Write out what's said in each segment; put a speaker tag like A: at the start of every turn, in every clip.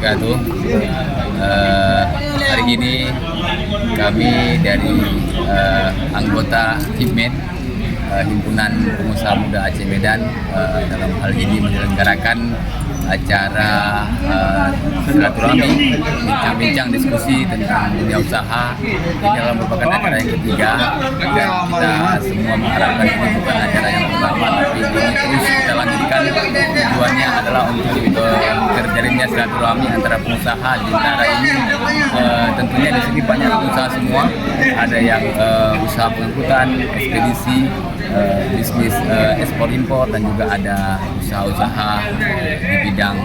A: wabarakatuh. Hari ini kami dari anggota HIPMEN, Himpunan Pengusaha Muda Aceh Medan, dalam hal ini menyelenggarakan acara silaturahmi, bincang-bincang diskusi tentang dunia usaha. Ini adalah merupakan acara yang ketiga, dan kita semua mengharapkan ini bukan acara yang pertama, tapi ini terus kita lanjutkan. Tujuannya adalah untuk terjalinnya silaturahmi antara pengusaha di antara ini. Tentunya di sini banyak pengusaha semua, ada yang usaha pengangkutan, ekspedisi, bisnis ekspor impor, dan juga ada usaha-usaha di bidang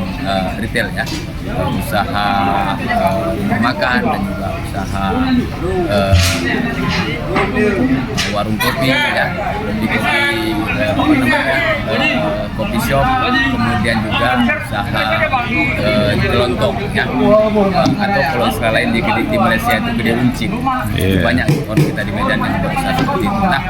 A: retail ya, usaha rumah makan, dan juga usaha warung kopi ya, di kopi shop, kemudian juga usaha kelontong ya, atau kalau istilah lain di Malaysia itu gede uncing. Banyak orang kita di Medan yang berusaha seperti itu. Nah,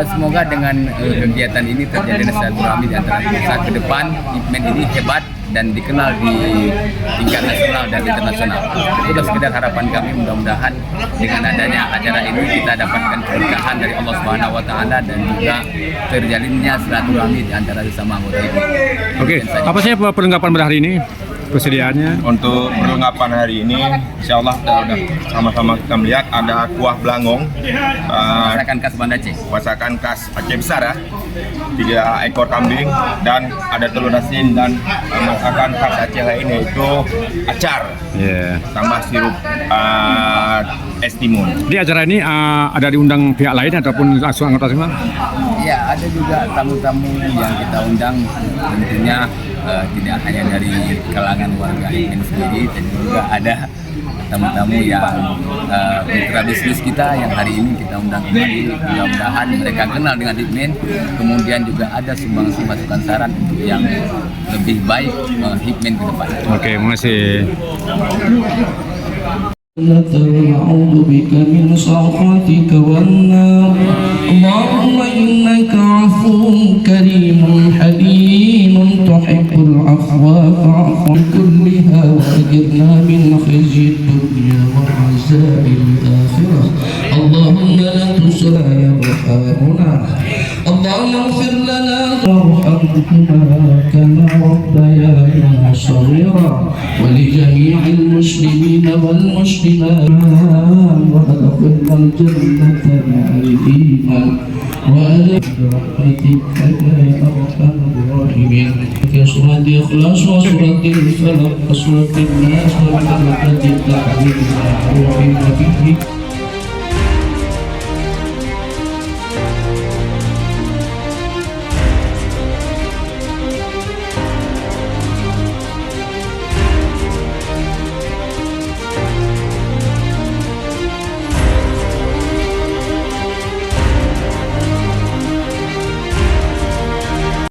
A: semoga dengan kegiatan ini terjadi silaturahmi di antara pengusaha ke depan. HIPMEN ini hebat dan dikenal di tingkat nasional dan internasional. Itu sekedar harapan kami, mudah-mudahan dengan adanya acara ini kita dapatkan keberkahan dari Allah Subhanahu wa taala dan juga terjalinnya silaturahmi di antara sesama anggota HIPMEN.
B: Oke, apa saja perlengkapan pada hari ini? Persediaannya?
C: Untuk perlengkapan hari ini, insya Allah kita udah sama-sama kita melihat ada kuah belangong,
A: masakan khas Banda Aceh,
C: masakan khas Aceh besar ya, 3 ekor kambing, dan ada telur asin, dan masakan khas Aceh lainnya itu acar, tambah sirup es timun.
B: Di acara ini ada diundang pihak lain ataupun langsung anggota semua?
A: Ya, ada juga tamu-tamu yang kita undang, tentunya tidak hanya dari kalangan warga HIPMEN sendiri, dan juga ada tamu-tamu yang mitra bisnis kita yang hari ini kita undang kembali. Mudah-mudahan mereka kenal dengan HIPMEN, kemudian juga ada sumbangsi masukan saran untuk yang lebih baik HIPMEN ke depan.
B: Oke, terima kasih.
D: ونعوذ بك من سخطك والنار اللهم إنك عفو كريم حليم تحب العفو فاعف عن كلها وأجرنا من خزي الدنيا وعذاب الآخرة اللهم لا تسرع يرحمنا اللهم اغفر لنا وارحمهما كما ربيانا صغيرا ولجميع المسلمين والمسلمات وادخلنا الجنة مع الإيمان وأدخل برحمتك يا أرحم الراحمين في سورة الإخلاص وسورة الفلق وسورة الناس وسورة التعليم وفي